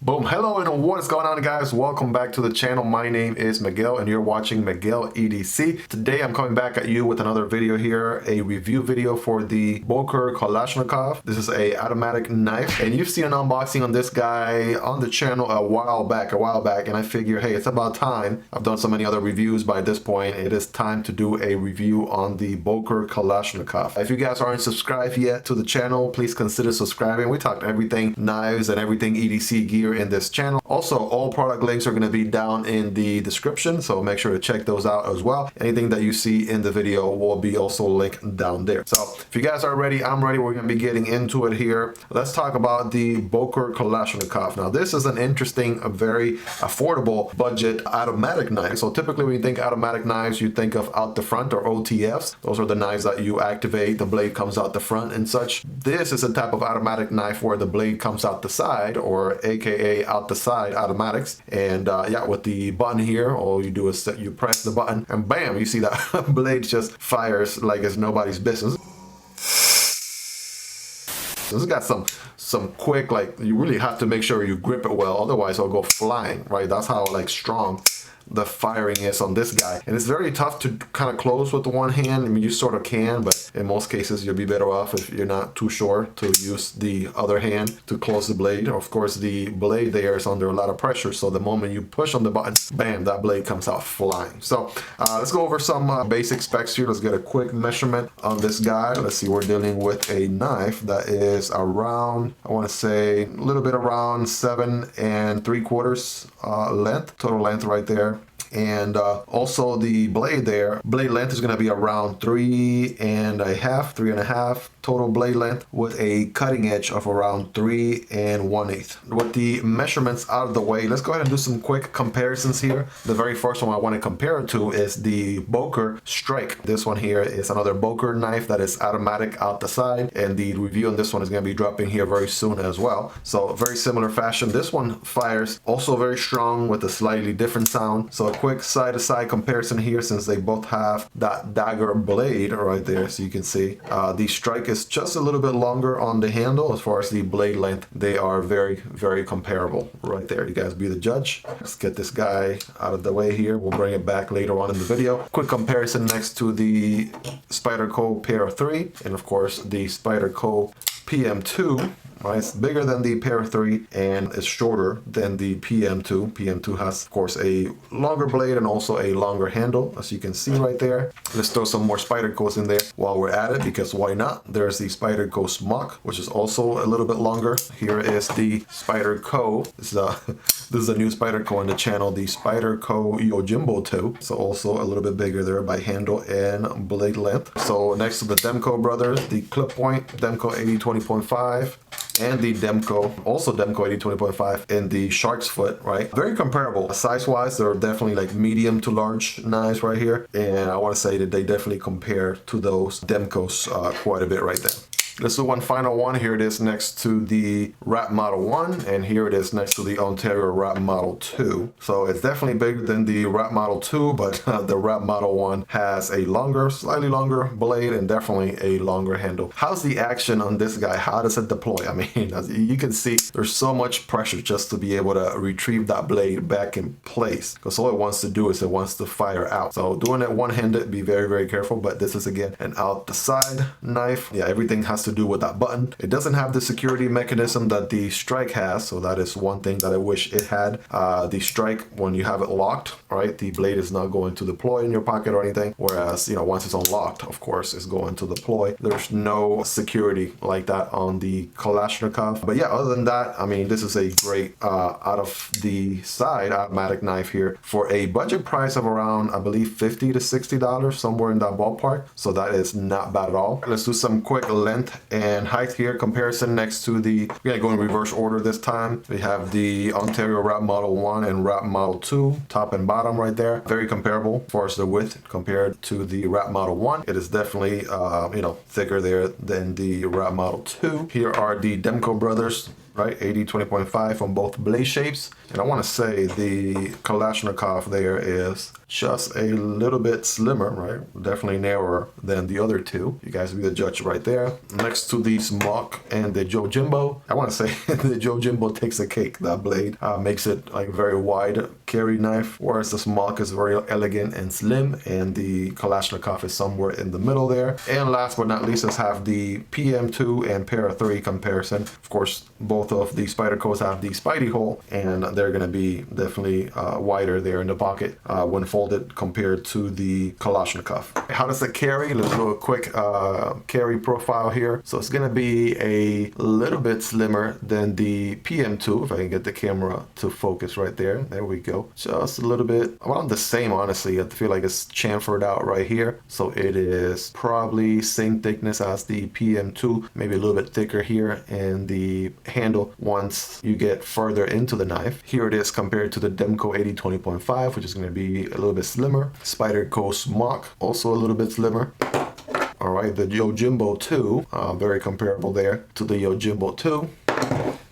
Boom, hello and what is going on, guys? Welcome back to the channel. My name is Miguel and you're watching Miguel EDC. Today I'm coming back at you with another video here, a review video for the Boker Kalashnikov. This is a automatic knife and you've seen an unboxing on this guy on the channel a while back, and I figure, hey, it's about time. I've done so many other reviews by this point. It is time to do a review on the Boker Kalashnikov. If you guys aren't subscribed yet to the channel, please consider subscribing. We talked everything knives and everything EDC gear in this channel. Also, all product links are going to be down in the description, so make sure to check those out as well. Anything that you see in the video will be also linked down there. So if you guys are ready, I'm ready. We're going to be getting into it here. Let's talk about the Boker Kalashnikov. Now, this is an interesting, a very affordable budget automatic knife. So typically when you think automatic knives, you think of out the front or OTFs. Those are the knives that you activate, the blade comes out the front and such. This is a type of automatic knife where the blade comes out the side, or aka out the side automatics. And yeah, with the button here, all you do is you press the button and bam, you see that blade just fires like it's nobody's business. So this got some quick, like, you really have to make sure you grip it well, otherwise it'll go flying, right? That's how like strong the firing is on this guy. And it's very tough to kind of close with the one hand. I mean, you sort of can, but in most cases you'll be better off if you're not too sure to use the other hand to close the blade. Of course, the blade there is under a lot of pressure, so the moment you push on the button, bam, that blade comes out flying. So let's go over some basic specs here. Let's get a quick measurement on this guy. Let's see, we're dealing with a knife that is around, I want to say a little bit around 7 3/4 length, total length right there. And also the blade there, blade length is going to be around 3 1/2 total blade length, with a cutting edge of around 3 1/8. With the measurements out of the way, let's go ahead and do some quick comparisons here. The very first one I want to compare it to is the Boker Strike. This one here is another Boker knife that is automatic out the side, and the review on this one is going to be dropping here very soon as well. So very similar fashion. This one fires also very strong with a slightly different sound. So a quick side-to-side comparison here, since they both have that dagger blade right there, so you can see the Strike is just a little bit longer on the handle. As far as the blade length, they are very comparable right there. You guys be the judge. Let's get this guy out of the way here. We'll bring it back later on in the video. Quick comparison next to the Spyderco Pair 3 and of course the Spyderco PM2. Right, it's bigger than the Pair 3 and it's shorter than the PM2. PM2 has, of course, a longer blade and also a longer handle, as you can see right there. Let's throw some more Spydercos in there while we're at it, because why not? There's the Spyderco Smock, which is also a little bit longer. Here is the Spyderco. This is a new Spyderco on the channel, the Spyderco Yojimbo 2. So also a little bit bigger there by handle and blade length. So next to the Demko brothers, the clip point, Demko 80-20.5. and the Demko, also Demko 80-20.5 in the shark's foot, right? Very comparable. Size-wise, they're definitely like medium to large knives right here. And I want to say that they definitely compare to those Demkos quite a bit right there. Let's do one final one. Here it is next to the Rap Model 1, and here it is next to the Ontario Rap Model 2. So it's definitely bigger than the Rap Model 2, but the Rap Model 1 has a longer, slightly longer blade and definitely a longer handle. How's the action on this guy? How does it deploy? I mean, as you can see, there's so much pressure just to be able to retrieve that blade back in place, because all it wants to do is it wants to fire out. So doing it one-handed, be very careful, but this is again an out the side knife. Yeah, everything has to do with that button. It doesn't have the security mechanism that the Strike has, so that is one thing that I wish it had. The Strike, when you have it locked, right, the blade is not going to deploy in your pocket or anything, whereas, you know, once it's unlocked, of course, it's going to deploy. There's no security like that on the Kalashnikov. But yeah, other than that, I mean, this is a great out of the side automatic knife here for a budget price of around, I believe, $50 to $60, somewhere in that ballpark. So that is not bad at all. Let's do some quick length and height here comparison next to the, we're gonna go in reverse order this time. We have the Ontario Rap Model 1 and Rap Model 2, top and bottom right there. Very comparable as far as the width compared to the Rap Model 1. It is definitely, you know, thicker there than the Rap Model 2. Here are the Demko brothers, right, 80-20.5 on both blade shapes. And I want to say the Kalashnikov there is just a little bit slimmer, right? Definitely narrower than the other two. You guys be the judge right there. Next to the Smock and the Yojimbo, I want to say the Yojimbo takes a cake. That blade makes it like very wide carry knife, whereas the Smock is very elegant and slim, and the Kalashnikov is somewhere in the middle there. And last but not least, let's have the PM2 and Para 3 comparison. Of course, both of the Spydercos have the Spidey hole, and they're going to be definitely wider there in the pocket when folded compared to the Kalashnikov. How does it carry? Let's do a quick carry profile here. So it's going to be a little bit slimmer than the PM2, if I can get the camera to focus right there. There we go. Just a little bit, around the same, honestly. I feel like it's chamfered out right here. So it is probably same thickness as the PM2, maybe a little bit thicker here, and the handle once you get further into the knife. Here it is compared to the Demko 80-20.5, which is going to be a little bit slimmer. Spyderco Smock, also a little bit slimmer. All right, the Yojimbo 2, very comparable there to the Yojimbo 2.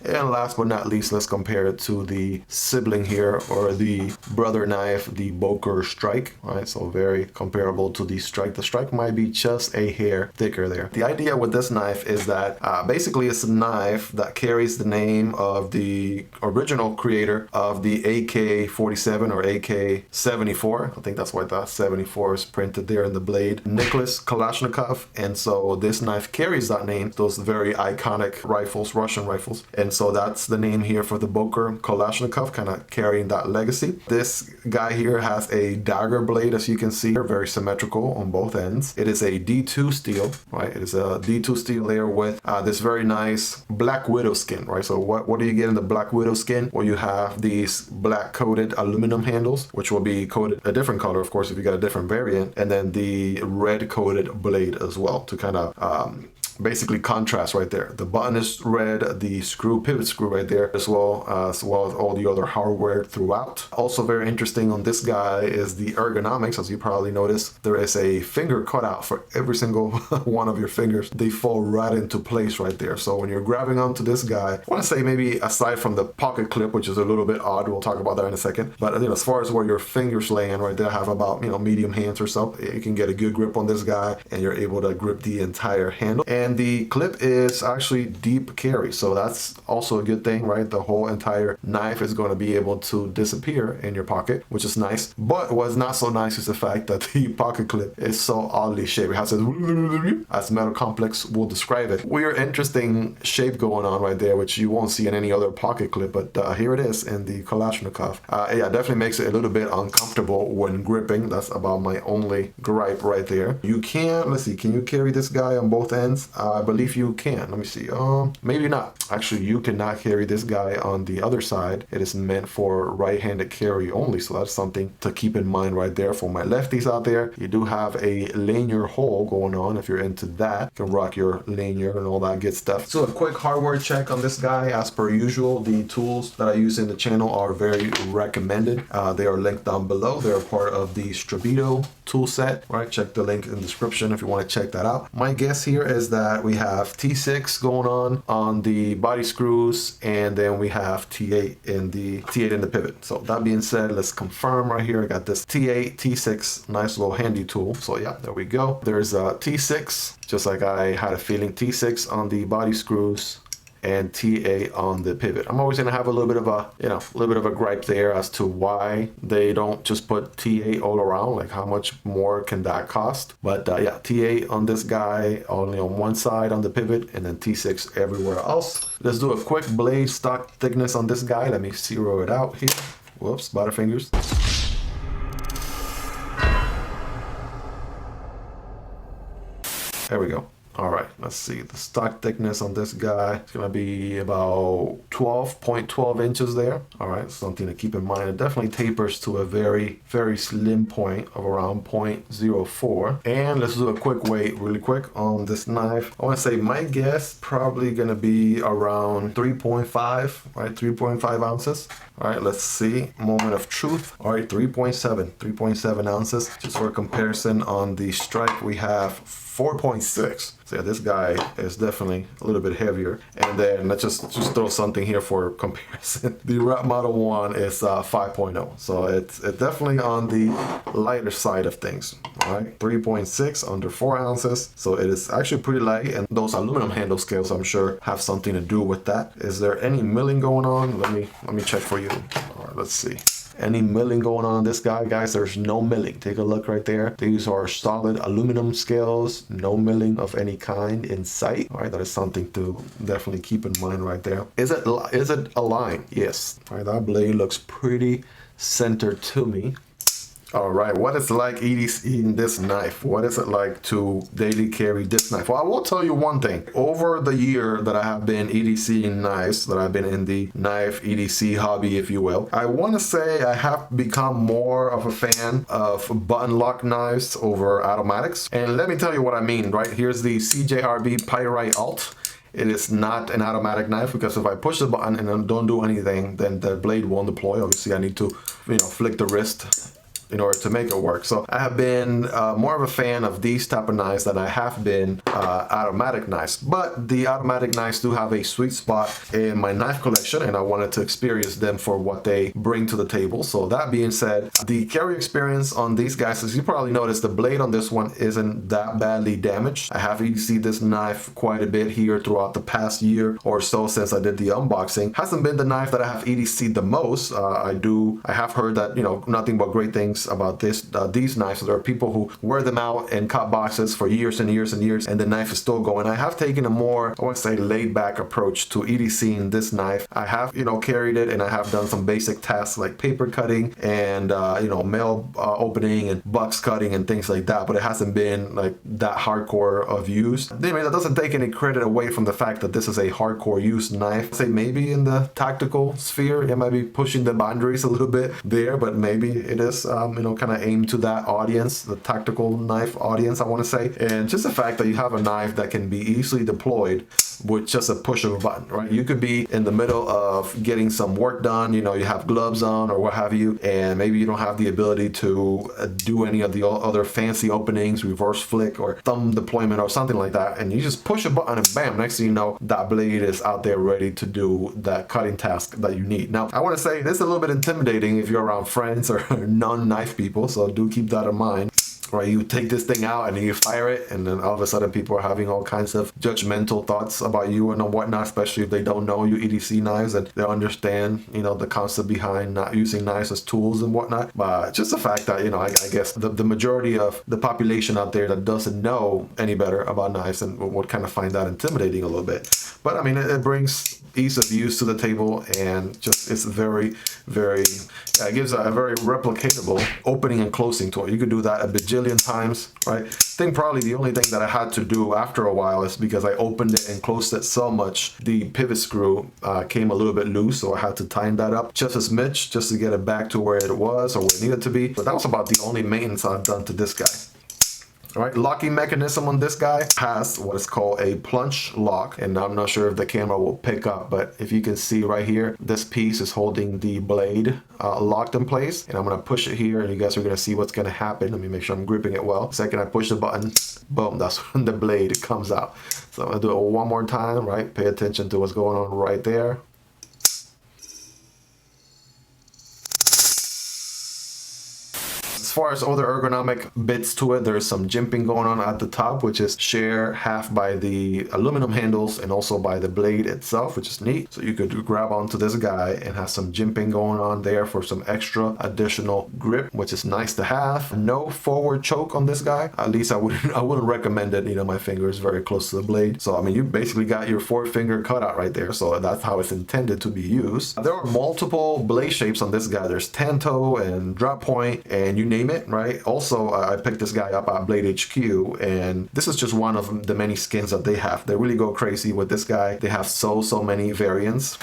And last but not least, let's compare it to the sibling here, or the brother knife, the Boker Strike. Right, so very comparable to the Strike. The Strike might be just a hair thicker there. The idea with this knife is that basically it's a knife that carries the name of the original creator of the AK-47 or AK-74. I think that's why that 74 is printed there in the blade. Nicholas Kalashnikov. And so this knife carries that name, those very iconic rifles, Russian rifles. And so that's the name here for the Boker Kalashnikov, kind of carrying that legacy. This guy here has a dagger blade, as you can see, very symmetrical on both ends. It is a D2 steel, right? It is a D2 steel there with this very nice Black Widow skin, right? So what do you get in the Black Widow skin? Well, you have these black coated aluminum handles, which will be coated a different color, of course, if you got a different variant, and then the red coated blade as well to kind of basically contrast right there. The button is red, the pivot screw right there, as well as all the other hardware throughout. Also very interesting on this guy is the ergonomics. As you probably noticed, there is a finger cutout for every single one of your fingers. They fall right into place right there. So when you're grabbing onto this guy, I want to say maybe aside from the pocket clip, which is a little bit odd, we'll talk about that in a second, but as far as where your fingers land right there, have about medium hands or so, you can get a good grip on this guy and you're able to grip the entire handle. And the clip is actually deep carry, so that's also a good thing, right? The whole entire knife is going to be able to disappear in your pocket, which is nice. But what's not so nice is the fact that the pocket clip is so oddly shaped. It has a, as Metal Complex will describe it, weird, interesting shape going on right there, which you won't see in any other pocket clip, but here it is in the Kalashnikov. Yeah, definitely makes it a little bit uncomfortable when gripping. That's about my only gripe right there. You can, let's see, can you carry this guy on both ends? I believe you can. Let me see. Maybe not. Actually, you cannot carry this guy on the other side. It is meant for right-handed carry only, so that's something to keep in mind right there. For my lefties out there, you do have a lanyard hole going on. If you're into that, you can rock your lanyard and all that good stuff. So a quick hardware check on this guy. As per usual, the tools that I use in the channel are very recommended. They are linked down below. They're part of the Strabito tool set, right? Check the link in the description if you want to check that out. My guess here is that we have T6 going on the body screws, and then we have T8 in the pivot. So that being said, let's confirm right here. I got this T8, T6, nice little handy tool. So yeah, there we go. There's a T6, just like I had a feeling, T6 on the body screws and TA on the pivot. I'm always gonna have a little bit of a gripe there as to why they don't just put TA all around. Like, how much more can that cost? But yeah, TA on this guy only on one side on the pivot, and then T6 everywhere else. Let's do a quick blade stock thickness on this guy. Let me zero it out here. Whoops, butterfingers. There we go. All right, let's see. The stock thickness on this guy is gonna be about 12.12 inches there. All right, something to keep in mind. It definitely tapers to a very, very slim point of around 0.04. And let's do a quick weight really quick on this knife. I wanna say my guess probably gonna be around 3.5, right? 3.5 ounces. All right, let's see. Moment of truth. All right, 3.7 ounces. Just for comparison, on the Strike, we have 4.6. So yeah, this guy is definitely a little bit heavier. And then let's just throw something here for comparison. The Rep Model 1 is 5.0. So it's definitely on the lighter side of things. All right, 3.6, under 4 ounces. So it is actually pretty light, and those aluminum handle scales, I'm sure, have something to do with that. Is there any milling going on? Let me check for you. All right, let's see. Any milling going on this guy, guys? There's no milling. Take a look right there. These are solid aluminum scales, no milling of any kind in sight. All right, that is something to definitely keep in mind right there. Is it aligned? Yes. All right, that blade looks pretty centered to me. All right, what is it like EDCing this knife? What is it like to daily carry this knife? Well, I will tell you one thing. Over the year that I have been EDCing knives, that I've been in the knife EDC hobby, if you will, I want to say I have become more of a fan of button lock knives over automatics. And let me tell you what I mean, right? Here's the CJRB Pyrite Alt. It is not an automatic knife, because if I push the button and then don't do anything, then the blade won't deploy. Obviously, I need to, flick the wrist in order to make it work. So I have been more of a fan of these type of knives than I have been automatic knives. But the automatic knives do have a sweet spot in my knife collection, and I wanted to experience them for what they bring to the table. So that being said, the carry experience on these guys, as you probably noticed, the blade on this one isn't that badly damaged. I have EDC'd this knife quite a bit here throughout the past year or so since I did the unboxing. Hasn't been the knife that I have EDC'd the most. I have heard that, nothing but great things about these knives. So there are people who wear them out in cut boxes for years and years and years, and the knife is still going. I have taken a more, I want to say, laid back approach to EDCing this knife. I have, carried it, and I have done some basic tasks like paper cutting and, mail opening and box cutting and things like that, but it hasn't been like that hardcore of use. Anyway, that doesn't take any credit away from the fact that this is a hardcore use knife. I'd say maybe in the tactical sphere, it might be pushing the boundaries a little bit there, but maybe it is, kind of aimed to that audience, the tactical knife audience, I want to say. And just the fact that you have a knife that can be easily deployed with just a push of a button, right? You could be in the middle of getting some work done, you have gloves on or what have you, and maybe you don't have the ability to do any of the other fancy openings, reverse flick or thumb deployment or something like that, and you just push a button and bam, next thing you know, that blade is out there ready to do that cutting task that you need. Now, I want to say this is a little bit intimidating if you're around friends or non-knife people, so do keep that in mind. Right, you take this thing out and you fire it, and then all of a sudden people are having all kinds of judgmental thoughts about you and whatnot, especially if they don't know you EDC knives and they understand, the concept behind not using knives as tools and whatnot. But just the fact that, I guess the majority of the population out there that doesn't know any better about knives and would kind of find that intimidating a little bit. But I mean, it brings ease of use to the table, and just it's very, very, it gives a very replicatable opening and closing to it. You could do that a bajillion times, right? I think probably the only thing that I had to do after a while is because I opened it and closed it so much, the pivot screw came a little bit loose, so I had to tighten that up just a smidge just to get it back to where it was or where it needed to be. But that was about the only maintenance I've done to this guy. All right, locking mechanism on this guy has what is called a plunge lock, and I'm not sure if the camera will pick up, but if you can see right here, this piece is holding the blade locked in place, and I'm gonna push it here, and you guys are gonna see what's gonna happen. Let me make sure I'm gripping it well. The second I push the button, boom, that's when the blade comes out. So I'm gonna do it one more time, right? Pay attention to what's going on right there. As far as other ergonomic bits to it, there's some jimping going on at the top, which is shared half by the aluminum handles and also by the blade itself, which is neat. So you could grab onto this guy and have some jimping going on there for some extra additional grip, which is nice to have. No forward choke on this guy. At least I wouldn't recommend it. My finger is very close to the blade. So I mean, you basically got your forefinger cut out right there. So that's how it's intended to be used. There are multiple blade shapes on this guy. There's tanto and drop point and you name it, right? Also, I picked this guy up at Blade HQ, and this is just one of the many skins that they have. They really go crazy with this guy. They have so many variants.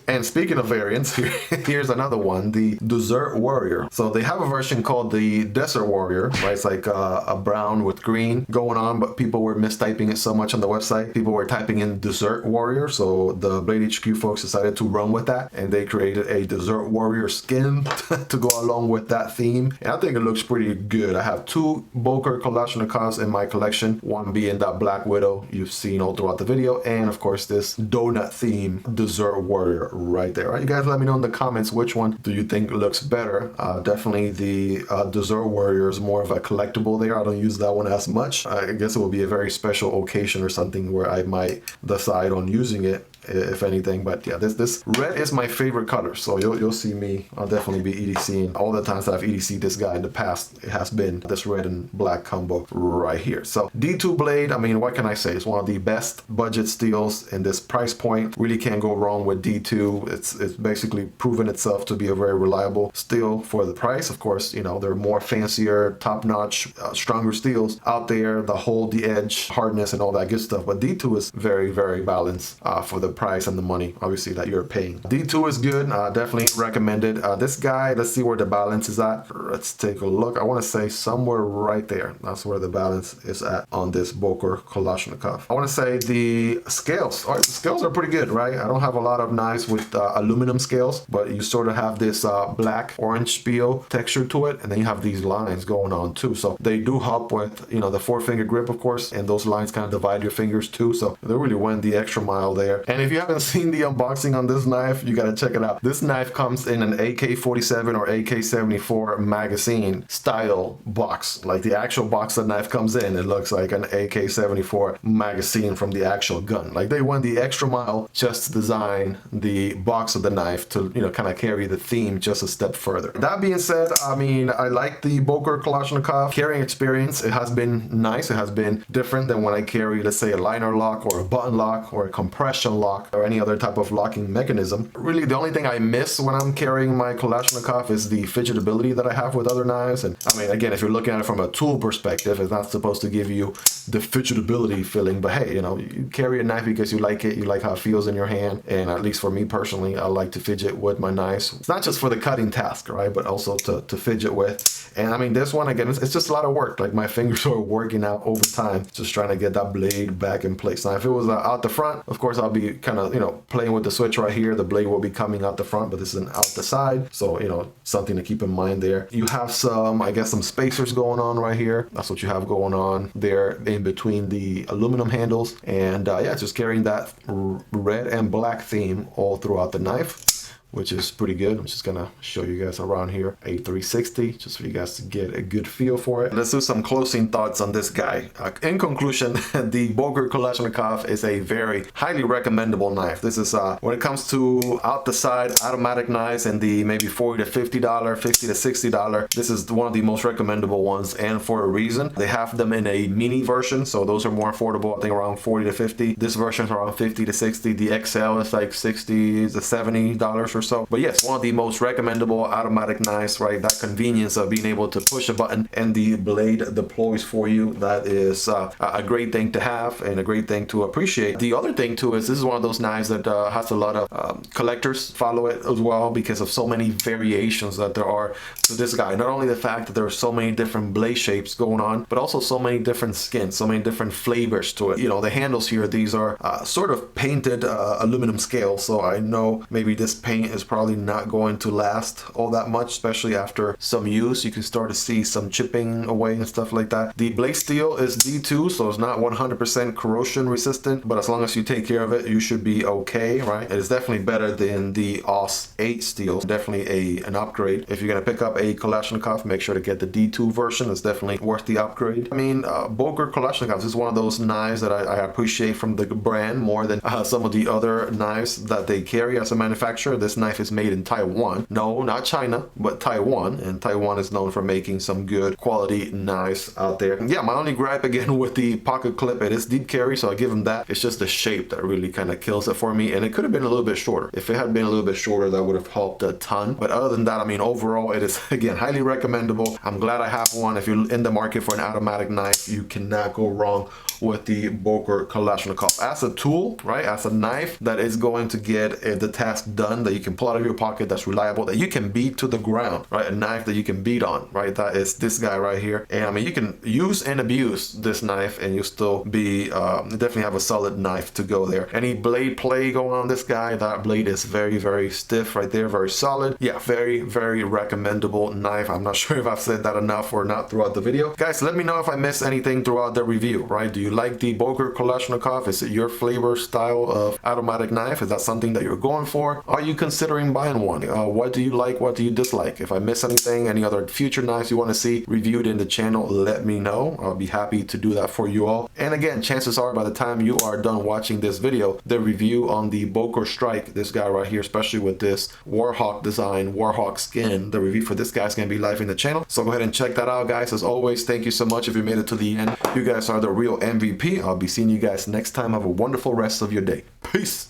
And speaking of variants, here's another one, the Desert Warrior. So they have a version called the Desert Warrior, right? It's like a brown with green going on, but people were mistyping it so much on the website. People were typing in Desert Warrior. So the Blade HQ folks decided to run with that, and they created a Desert Warrior skin to go along with that theme. And I think it looks pretty good. I have two Boker Kalashnikovs in my collection, one being that Black Widow you've seen all throughout the video, and of course this donut theme Desert Warrior right there. Right, you guys let me know in the comments which one do you think looks better. Definitely the Desert Warrior is more of a collectible there. I don't use that one as much. I guess it will be a very special occasion or something where I might decide on using it, if anything. But yeah, this red is my favorite color, so you'll see me, I'll definitely be EDCing. All the times that I've EDC'd this guy in the past, it has been this red and black combo right here. So D2 blade, I mean, what can I say? It's one of the best budget steels in this price point. Really can't go wrong with D2. It's basically proven itself to be a very reliable steel for the price. Of course, you know, there are more fancier, top-notch, stronger steels out there that hold the edge, hardness, and all that good stuff. But D2 is very, very balanced for the price and the money, obviously, that you're paying. D2 is good. Definitely recommended. This guy, let's see where the balance is at. Let's take a look. I want to say somewhere right there. That's where the balance is at on this Boker Kalashnikov. I want to say the scales. All right, the scales are pretty good, right? I don't have a lot of knives with aluminum scales, but you sort of have this black orange spiel texture to it, and then you have these lines going on too. So they do help with, you know, the 4-finger grip, of course, and those lines kind of divide your fingers too. So they really went the extra mile there. And if you haven't seen the unboxing on this knife, you got to check it out. This knife comes in an AK-47 or AK-74 magazine style box. Like the actual box the knife comes in, it looks like an AK-74 magazine from the actual gun. Like they went the extra mile just to design the box of the knife to, you know, kind of carry the theme just a step further. That being said, I mean, I like the Boker Kalashnikov carrying experience. It has been nice. It has been different than when I carry, let's say, a liner lock or a button lock or a compression lock or any other type of locking mechanism. Really, the only thing I miss when I'm carrying my Kalashnikov is the fidgetability that I have with other knives. And I mean, again, if you're looking at it from a tool perspective, it's not supposed to give you the fidgetability feeling, but hey, you know, you carry a knife because you like it, you like how it feels in your hand. And at least for me personally, I like to fidget with my knives. It's not just for the cutting task, right, but also to fidget with. And I mean, this one, again, it's just a lot of work. Like my fingers are working out over time, just trying to get that blade back in place. Now, if it was out the front, of course, I'll be kind of, you know, playing with the switch right here. The blade will be coming out the front, but this is out the side. So, you know, something to keep in mind there. You have some, I guess, some spacers going on right here. That's what you have going on there in between the aluminum handles. And yeah, just carrying that red and black theme all throughout the knife, which is pretty good. I'm just gonna show you guys around here a 360 just for you guys to get a good feel for it. Let's do some closing thoughts on this guy. In conclusion, the Boker Kalashnikov is a very highly recommendable knife. This is when it comes to out the side automatic knives and the maybe $40 to $50, $50 to $60, this is one of the most recommendable ones, and for a reason. They have them in a mini version, so those are more affordable. I think around $40 to $50. This version is around $50 to $60. The XL is like $60 to $70 or so. But yes, one of the most recommendable automatic knives, right? That convenience of being able to push a button and the blade deploys for you. That is a great thing to have and a great thing to appreciate. The other thing too is this is one of those knives that has a lot of collectors follow it as well because of so many variations that there are to this guy. Not only the fact that there are so many different blade shapes going on, but also so many different skins, so many different flavors to it. You know, the handles here, these are sort of painted aluminum scale. So I know maybe this paint is probably not going to last all that much, especially after some use. You can start to see some chipping away and stuff like that. The blade steel is D2, so it's not 100% corrosion resistant, but as long as you take care of it, you should be okay, right? It is definitely better than the AUS 8 steel. Definitely an upgrade. If you're gonna pick up a Kalashnikov, make sure to get the D2 version. It's definitely worth the upgrade. I mean, Boker Kalashnikov is one of those knives that I appreciate from the brand more than some of the other knives that they carry as a manufacturer. This knife is made in Taiwan. No, not China, but Taiwan. And Taiwan is known for making some good quality knives out there. And yeah, my only gripe again with the pocket clip, it is deep carry, so I give them that. It's just the shape that really kind of kills it for me. And it could have been a little bit shorter. If it had been a little bit shorter, that would have helped a ton. But other than that, I mean, overall, it is, again, highly recommendable. I'm glad I have one. If you're in the market for an automatic knife, you cannot go wrong with the Boker Kalashnikov as a tool, right? As a knife that is going to get the task done, that you can pull out of your pocket, that's reliable, that you can beat to the ground, right? A knife that you can beat on, right? That is this guy right here. And I mean, you can use and abuse this knife and you still be definitely have a solid knife to go there. Any blade play going on this guy, that blade is very, very stiff right there, very solid. Yeah, very, very recommendable knife. I'm not sure if I've said that enough or not throughout the video. Guys, let me know if I missed anything throughout the review, right? Do you like the Boker Kalashnikov? Is it your flavor style of automatic knife? Is that something that you're going for? Are you considering buying one? What do you like? What do you dislike? If I miss anything, any other future knives you want to see reviewed in the channel, let me know. I'll be happy to do that for you all. And again, chances are by the time you are done watching this video, the review on the Boker Strike, this guy right here, especially with this Warhawk design, Warhawk skin, the review for this guy's gonna be live in the channel. So go ahead and check that out, guys. As always, thank you so much if you made it to the end. You guys are the real MVP. I'll be seeing you guys next time. Have a wonderful rest of your day. Peace.